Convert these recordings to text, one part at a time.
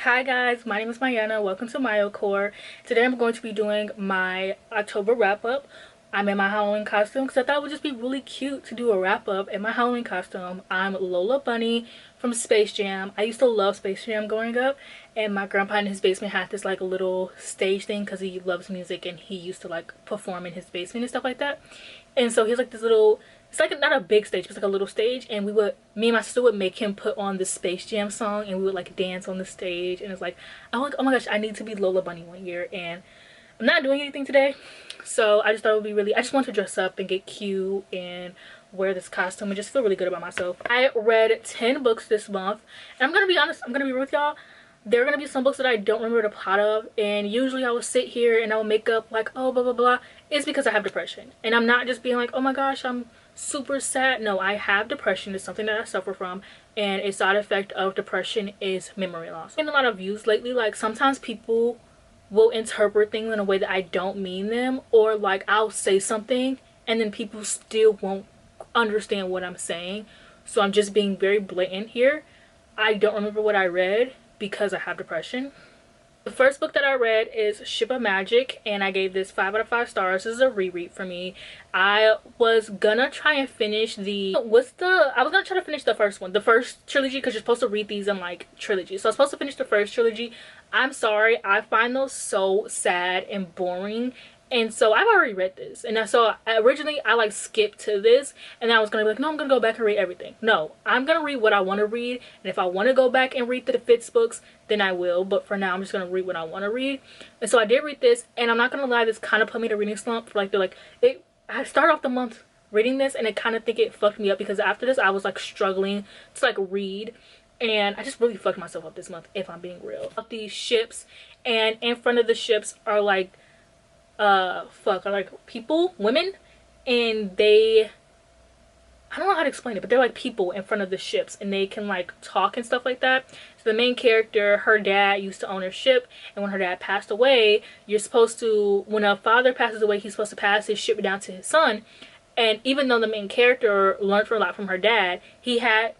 Hi guys, my name is Mayana. Welcome to MyoCore. Today I'm going to be doing my October wrap-up. I'm in my Halloween costume because I thought it would just be really cute to do a wrap-up in my Halloween costume. I'm Lola Bunny from Space Jam. I used to love Space Jam growing up, and my grandpa in his basement had this like little stage thing because he loves music and he used to like perform in his basement and stuff like that. And so he's like this little, it's like not a big stage, but it's like a little stage, and me and my sister would make him put on the Space Jam song and we would like dance on the stage. And it's like, I'm like, oh my gosh, I need to be Lola Bunny one year. And I'm not doing anything today, so I just thought it would be really, I just want to dress up and get cute and wear this costume and just feel really good about myself. I read 10 books this month, and I'm gonna be honest, I'm gonna be real with y'all. There are gonna be some books that I don't remember the plot of, and usually I will sit here and I will make up like, oh blah blah blah. It's because I have depression, and I'm not just being like, oh my gosh, I'm super sad. No, I have depression. It's something that I suffer from, and a side effect of depression is memory loss. In a lot of views lately, like sometimes people will interpret things in a way that I don't mean them, or like I'll say something and then people still won't understand what I'm saying. So I'm just being very blatant here. I don't remember what I read because I have depression. The first book that I read is Ship of Magic, and I gave this 5 out of 5 stars. This is a reread for me. I was gonna try and finish I was gonna try to finish the first one, the first trilogy, because you're supposed to read these in like trilogy. So I was supposed to finish the first trilogy. I'm sorry, I find those so sad and boring. And so I've already read this, and so originally I like skipped to this, and I was gonna be like, no, I'm gonna go back and read everything. No, I'm gonna read what I want to read, and if I want to go back and read the Fitz books, then I will. But for now, I'm just gonna read what I want to read. And so I did read this, and I'm not gonna lie, this kind of put me in a reading slump. For like I started off the month reading this, and I kind of think it fucked me up because after this I was like struggling to like read, and I just really fucked myself up this month, if I'm being real. These ships, and in front of the ships are like are like people, women, and I don't know how to explain it, but they're like people in front of the ships, and they can like talk and stuff like that. So the main character, her dad used to own her ship, and when her dad passed away, you're supposed to, when a father passes away, he's supposed to pass his ship down to his son. And even though the main character learned a lot from her dad, he had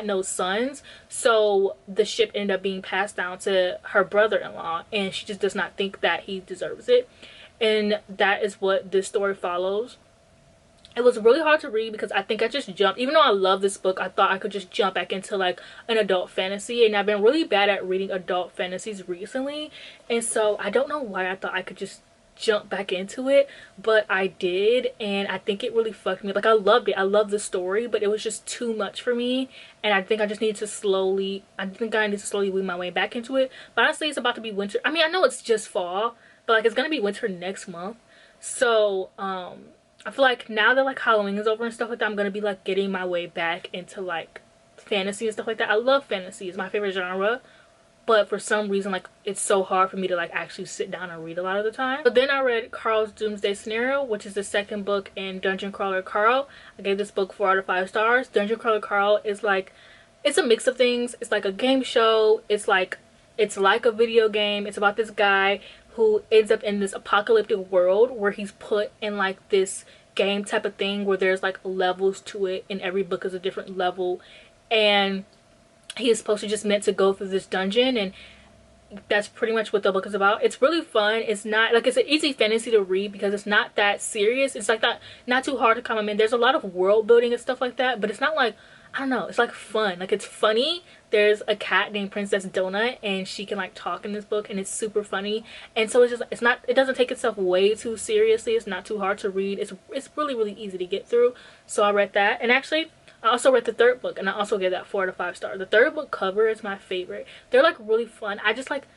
no sons, so the ship ended up being passed down to her brother-in-law, and she just does not think that he deserves it. And that is what this story follows. It was really hard to read because I think I just jumped, even though I love this book, I thought I could just jump back into like an adult fantasy, and I've been really bad at reading adult fantasies recently, and so I don't know why I thought I could just jump back into it, but I did, and I think it really fucked me. Like, I loved it, I loved the story, but it was just too much for me, and I think I need to slowly wean my way back into it. But honestly, it's about to be winter. I mean, I know it's just fall, but like it's gonna be winter next month, so I feel like now that like Halloween is over and stuff like that, I'm gonna be like getting my way back into like fantasy and stuff like that. I love fantasy, it's my favorite genre, but for some reason like it's so hard for me to like actually sit down and read a lot of the time. But then I read Carl's Doomsday Scenario, which is the second book in Dungeon Crawler Carl. I gave this book 4 out of 5 stars. Dungeon Crawler Carl is like, it's a mix of things. It's like a game show, it's like a video game. It's about this guy who ends up in this apocalyptic world where he's put in like this game type of thing where there's like levels to it, and every book is a different level, and he is supposed to just meant to go through this dungeon, and that's pretty much what the book is about. It's really fun. It's not like, it's an easy fantasy to read because it's not that serious. It's like not too hard to come in. There's a lot of world building and stuff like that, but it's not like, I don't know, it's like fun. Like, it's funny. There's a cat named Princess Donut, and she can like talk in this book, and it's super funny. And so it doesn't take itself way too seriously. It's not too hard to read. It's really easy to get through. So I read that, and actually I also read the third book, and I also gave that 4 out of 5 stars. The third book cover is my favorite. They're like really fun. I just like,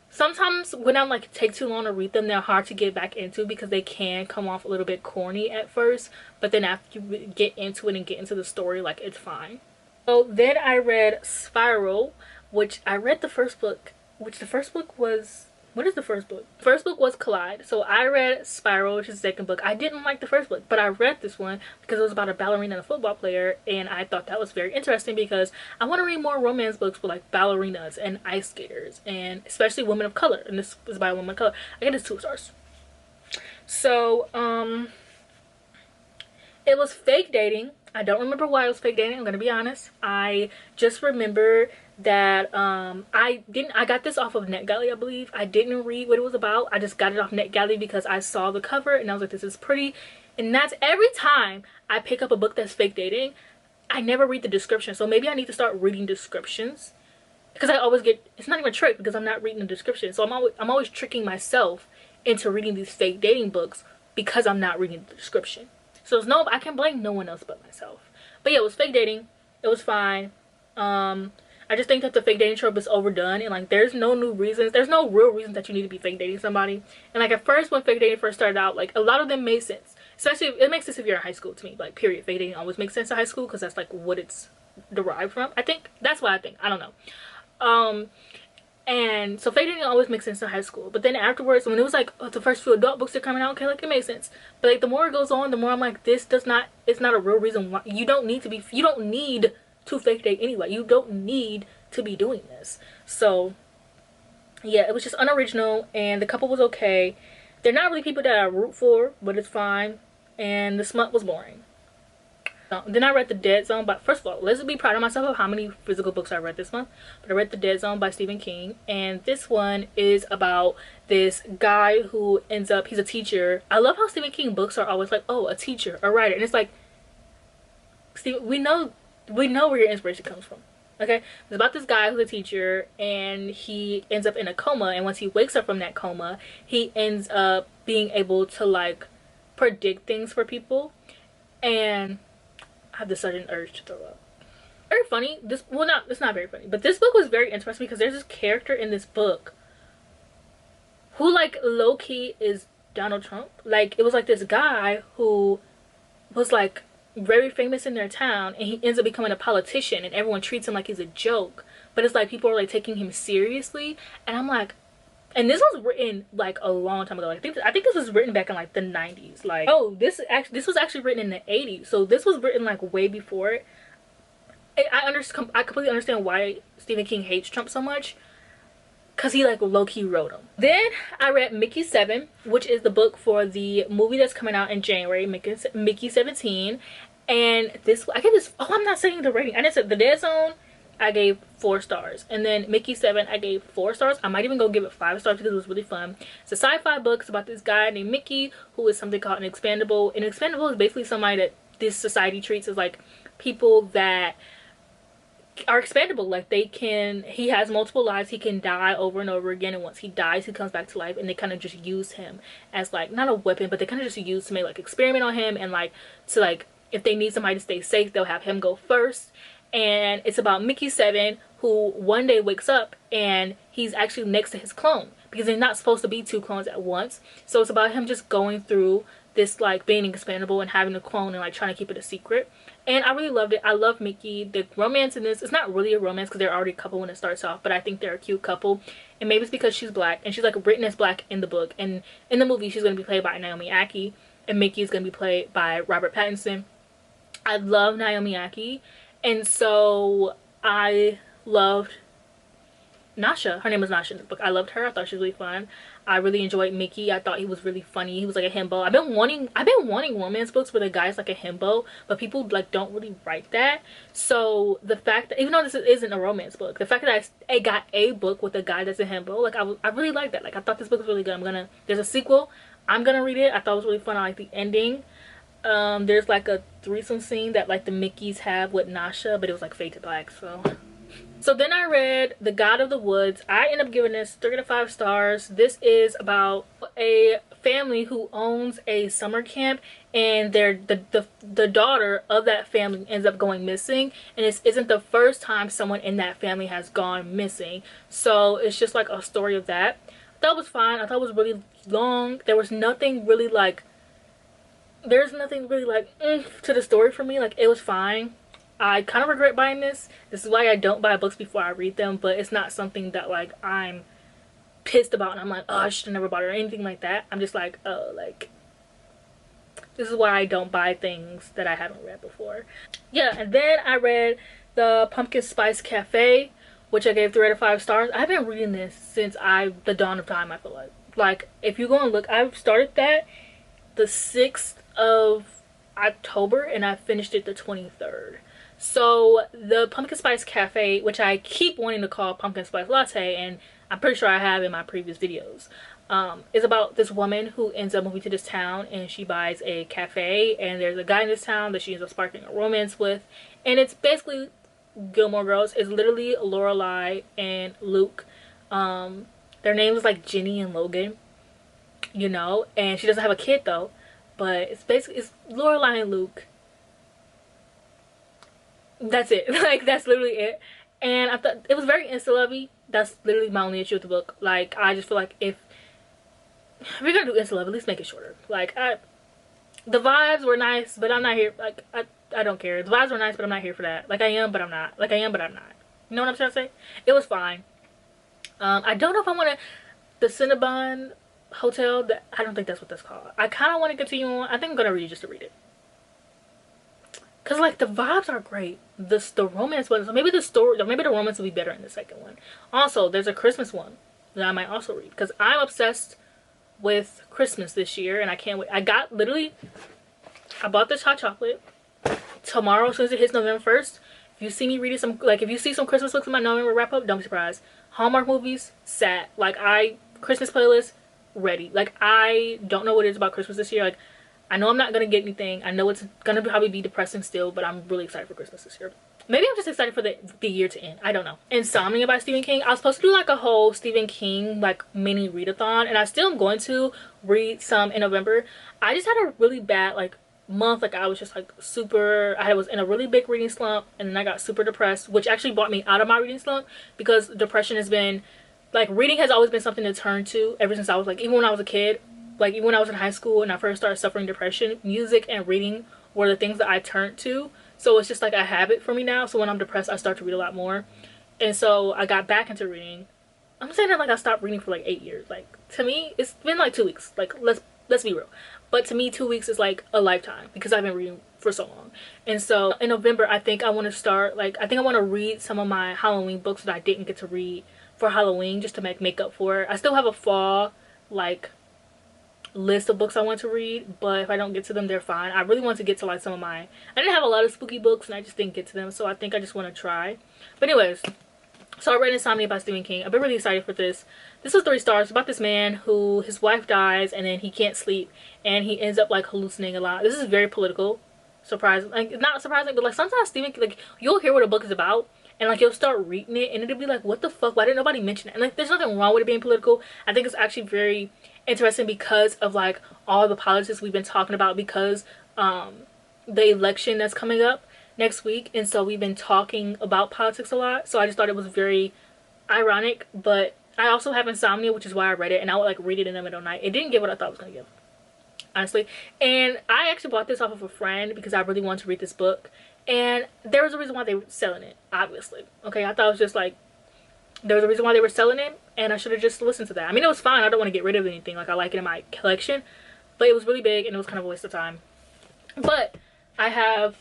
sometimes when I'm like take too long to read them, they're hard to get back into because they can come off a little bit corny at first, but then after you get into it and get into the story, like, it's fine. So then I read Spiral, which I read the first book, which the first book was, what is the first book? First book was Collide. So I read Spiral, which is the second book. I didn't like the first book, but I read this one because it was about a ballerina and a football player, and I thought that was very interesting because I want to read more romance books with like ballerinas and ice skaters, and especially women of color, and this is by a woman of color. I get this 2 stars. So it was fake dating. I don't remember why it was fake dating, I'm gonna be honest. I just remember that I got this off of NetGalley, I believe. I didn't read what it was about. I just got it off NetGalley because I saw the cover and I was like, this is pretty. And that's every time I pick up a book that's fake dating, I never read the description. So maybe I need to start reading descriptions, because I always get, it's not even a trick because I'm not reading the description. So I'm always tricking myself into reading these fake dating books because I'm not reading the description. So it's I can blame no one else but myself. But yeah, it was fake dating. It was fine. I just think that the fake dating trope is overdone, and like there's no new reasons. There's no real reason that you need to be fake dating somebody. And like at first, when fake dating first started out, like a lot of them made sense. Especially, it makes sense if you're in high school to me. Like period, fake dating always makes sense in high school because that's like what it's derived from. I think that's what I think. I don't know. And so fake dating always makes sense in high school, but then afterwards, when it was like the first few adult books are coming out, okay, like it makes sense. But like the more it goes on, the more I'm like, this does not, it's not a real reason why. You don't need to fake date anyway. You don't need to be doing this. So yeah, it was just unoriginal, and the couple was okay. They're not really people that I root for, but it's fine. And the smut was boring. Then I read The Dead Zone. But first of all, let's be proud of myself of how many physical books I read this month. But I read The Dead Zone by Stephen King, and this one is about this guy who ends up, he's a teacher. I love how Stephen King books are always like, oh, a teacher, a writer, and it's like, Steve, we know where your inspiration comes from. Okay, it's about this guy who's a teacher, and he ends up in a coma, and once he wakes up from that coma, he ends up being able to like predict things for people. And I have the sudden urge to throw up. Very funny. It's not very funny, but this book was very interesting because there's this character in this book who like low-key is Donald Trump. Like it was like this guy who was like very famous in their town, and he ends up becoming a politician, and everyone treats him like he's a joke, but it's like people are like taking him seriously. And I'm like, and this was written like a long time ago. I think this was written back in like the 90s. Like, oh, this was actually written in the 80s. So this was written like way before it. I completely understand why Stephen King hates Trump so much, because he like low-key wrote him. Then I read Mickey 7, which is the book for the movie that's coming out in January, Mickey 17. And this, I get this, oh, I'm not saying the rating. I just said The Dead Zone, I gave 4 stars, and then Mickey 7 I gave 4 stars. I might even go give it 5 stars because it was really fun. It's a sci-fi book. It's about this guy named Mickey who is something called an expandable. An expandable is basically somebody that this society treats as like people that are expandable. Like he has multiple lives. He can die over and over again, and once he dies he comes back to life, and they kind of just use him as like not a weapon, but they kind of just use to make like experiment on him, and like to like if they need somebody to stay safe, they'll have him go first. And it's about Mickey 7 who one day wakes up and he's actually next to his clone, because there's not supposed to be 2 clones at once. So it's about him just going through this like being expandable and having a clone and like trying to keep it a secret. And I really loved it. I love Mickey. The romance in this, it's not really a romance because they're already a couple when it starts off, but I think they're a cute couple. And maybe it's because she's black, and she's like written as black in the book, and in the movie she's going to be played by Naomi Ackie, and Mickey is going to be played by Robert Pattinson. I love Naomi Ackie. And so I loved Nasha. Her name was Nasha in the book. I loved her. I thought she was really fun. I really enjoyed Mickey. I thought he was really funny. He was like a himbo. I've been wanting romance books where the guy's like a himbo, but people like don't really write that. So the fact that, even though this isn't a romance book, the fact that I got a book with a guy that's a himbo, like I really like that. Like I thought this book was really good. There's a sequel. I'm gonna read it. I thought it was really fun. I like the ending. There's like a threesome scene that like the Mickeys have with Nasha, but it was like fade to black. So then I read The God of the Woods. I ended up giving this 3 to 5 stars. This is about a family who owns a summer camp, and the daughter of that family ends up going missing, and this isn't the first time someone in that family has gone missing. So it's just like a story of that. I thought it was fine. I thought it was really long. There's nothing really like to the story for me. Like it was fine. I kind of regret buying this. This is why I don't buy books before I read them, but it's not something that like I'm pissed about and I'm like, oh, I should have never bought it or anything like that. I'm just like, oh, like this is why I don't buy things that I haven't read before. Yeah, and then I read The Pumpkin Spice Cafe, which I gave 3 out of 5 stars. I've been reading this since the dawn of time, I feel like if you go and look, I've started that the 6th of October and I finished it the 23rd. So the pumpkin spice cafe, which I keep wanting to call pumpkin spice latte, and I'm pretty sure I have in my previous videos, is about this woman who ends up moving to this town, and she buys a cafe, and there's a guy in this town that she ends up sparking a romance with, and it's basically Gilmore Girls. It's literally Lorelai and Luke. Their names is like Jenny and Logan, you know, and she doesn't have a kid though, but it's basically, it's Lorelai and Luke. That's it. Like, that's literally it. And I thought it was very insta-lovey. That's literally my only issue with the book. Like, I just feel like if we're gonna do insta-love, at least make it shorter. Like, the vibes were nice, but I'm not here. Like, I don't care. The vibes were nice, but I'm not here for that. Like, I am, but I'm not. Like, I am, but I'm not. You know what I'm trying to say? It was fine. I don't know if I want to, the Cinnabon Hotel, I don't think that's what that's called. I kind of want to continue on. I think I'm gonna read it just to read it. Cause like the vibes are great. The romance was, so maybe the story, maybe the romance will be better in the second one. Also, there's a Christmas one that I might also read, because I'm obsessed with Christmas this year, and I can't wait. I bought this hot chocolate. Tomorrow, as soon as it hits November 1st, if you see me reading some, like if you see some Christmas books in my November wrap up, don't be surprised. Hallmark movies, sat. Like, Christmas playlist, ready. Like, I don't know what it is about Christmas this year. Like, I know I'm not gonna get anything. I know it's gonna probably be depressing still, but I'm really excited for Christmas this year. Maybe I'm just excited for the year to end. I don't know. Insomnia by Stephen King. I was supposed to do like a whole Stephen King like mini readathon, and I still am going to read some in November. I just had a really bad like month. Like, I was just like super, I was in a really big reading slump, and then I got super depressed, which actually brought me out of my reading slump, because depression has been like, reading has always been something to turn to ever since I was like, even when I was a kid. Like, even when I was in high school and I first started suffering depression, music and reading were the things that I turned to. So it's just like a habit for me now. So when I'm depressed, I start to read a lot more. And so I got back into reading. I'm saying that like I stopped reading for like 8 years. Like, to me, it's been like 2 weeks. Like, let's be real. But to me, 2 weeks is like a lifetime, because I've been reading for so long. And so in November, I think I want to start, like, I think I want to read some of my Halloween books that I didn't get to read for Halloween, just to make up for it. I still have a fall, like, list of books I want to read, but if I don't get to them, they're fine. I really want to get to like some of my, I didn't have a lot of spooky books, and I just didn't get to them, so I think I just want to try. But anyways, so I read Insomnia by Stephen King. I've been really excited for this. This was 3 stars. It's about this man who, his wife dies, and then he can't sleep, and he ends up like hallucinating a lot. This is very political. Surprising, like, not surprising, but like sometimes Stephen, like, you'll hear what a book is about, and like you'll start reading it, and it'll be like, what the fuck, why didn't nobody mention it? And like, there's nothing wrong with it being political. I think it's actually very interesting because of like all the politics we've been talking about, because the election that's coming up next week, and so we've been talking about politics a lot. So I just thought it was very ironic. But I also have Insomnia, which is why I read it, and I would like read it in the middle of the night. It didn't give what I thought it was gonna give, honestly. And I actually bought this off of a friend because I really wanted to read this book, and there was a reason why they were selling it, obviously. Okay, I thought it was just like, there was a reason why they were selling it, and I should have just listened to that. I mean, it was fine. I don't want to get rid of anything. Like, I like it in my collection, but it was really big, and it was kind of a waste of time. But I have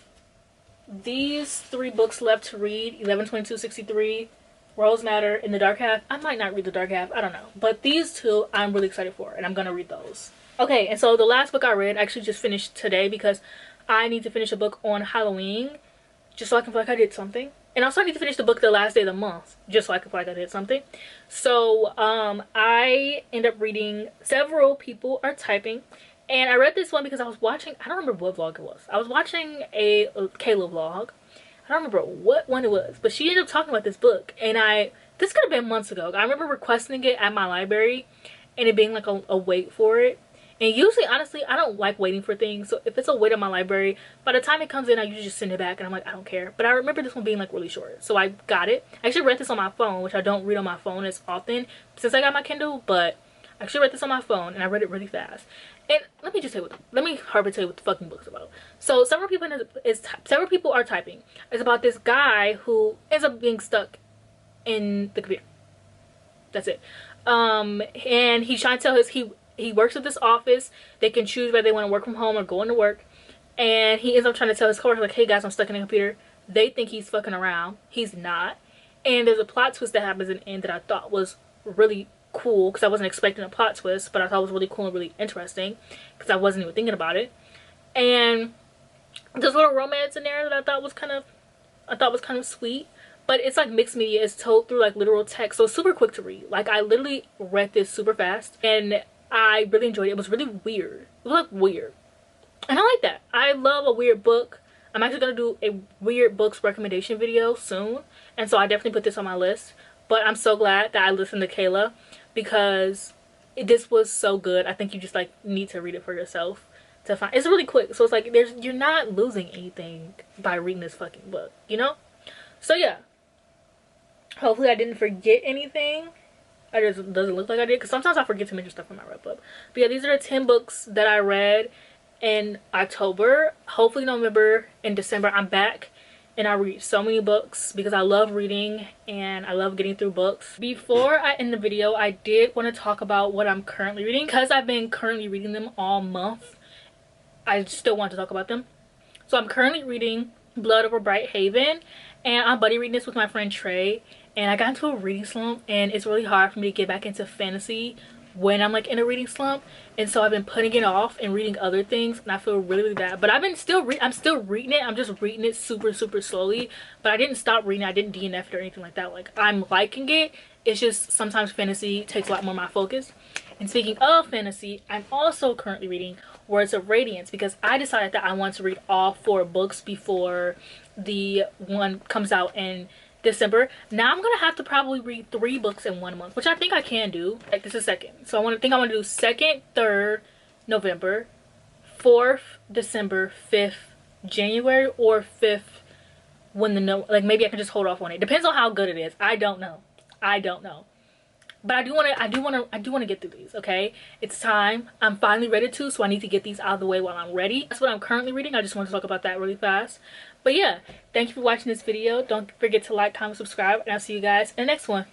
these 3 books left to read: 11/22/63, Rose Matter, In the Dark Half. I might not read The Dark Half, I don't know, but these 2 I'm really excited for, and I'm gonna read those. Okay, and so the last book I read, I actually just finished today, because I need to finish a book on Halloween just so I can feel like I did something. And also I need to finish the book the last day of the month, just so I can feel like I did something. So I end up reading Several People Are Typing. And I read this one because I was watching, I don't remember what vlog it was. I was watching a Kayla vlog. I don't remember what one it was, but she ended up talking about this book. And this could have been months ago. I remember requesting it at my library, and it being like a wait for it. And usually, honestly, I don't like waiting for things. So if it's a wait at my library, by the time it comes in, I usually just send it back, and I'm like, I don't care. But I remember this one being like really short, so I got it. I actually read this on my phone, which I don't read on my phone as often since I got my Kindle, but I actually read this on my phone, and I read it really fast. And let me tell you what the fucking book's about. So Several People Are Typing. It's about this guy who ends up being stuck in the computer. That's it. And he's trying to tell he works at this office. They can choose whether they want to work from home or go into work. And he ends up trying to tell his coworkers, like, hey guys, I'm stuck in the computer. They think he's fucking around. He's not. And there's a plot twist that happens in the end that I thought was really cool, because I wasn't expecting a plot twist, but I thought it was really cool and really interesting because I wasn't even thinking about it. And There's a little romance in there that I thought was kind of sweet. But it's like mixed media. It's told through like literal text, so it's super quick to read. Like I literally read this super fast, and I really enjoyed it. It was really weird. It was like weird, and I like that. I love a weird book. I'm actually gonna do a weird books recommendation video soon, and so I definitely put this on my list. But I'm so glad that I listened to Kayla, because this was so good. I think you just like need to read it for yourself to find. It's really quick, so it's like you're not losing anything by reading this fucking book, you know. So yeah, hopefully I didn't forget anything. I just doesn't look like I did, because sometimes I forget to mention stuff in my wrap up. But yeah, these are the 10 books that I read in October. Hopefully November and December I'm back and I read so many books, because I love reading and I love getting through books. Before I end the video, I did want to talk about what I'm currently reading, because I've been currently reading them all month. I still want to talk about them. So I'm currently reading Blood Over Bright Haven, and I'm buddy reading this with my friend Trey. And I got into a reading slump, and it's really hard for me to get back into fantasy when I'm like in a reading slump, and so I've been putting it off and reading other things, and I feel really, really bad. But I'm still reading it. I'm just reading it super slowly, but I didn't stop reading. I didn't DNF it or anything like that. Like, I'm liking it. It's just sometimes fantasy takes a lot more of my focus. And speaking of fantasy, I'm also currently reading Words of Radiance, because I decided that I want to read all 4 books before the one comes out in December. Now I'm gonna have to probably read 3 books in 1 month, which I think I can do. Like, this is second, so I want to do 2nd, 3rd November, 4th December, 5th January, or 5th when like maybe I can just hold off on it. Depends on how good it is. I don't know. But I do want to get through these, okay? It's time. I'm finally ready to, so I need to get these out of the way while I'm ready. That's what I'm currently reading. I just want to talk about that really fast. But yeah, thank you for watching this video. Don't forget to like, comment, subscribe, and I'll see you guys in the next one.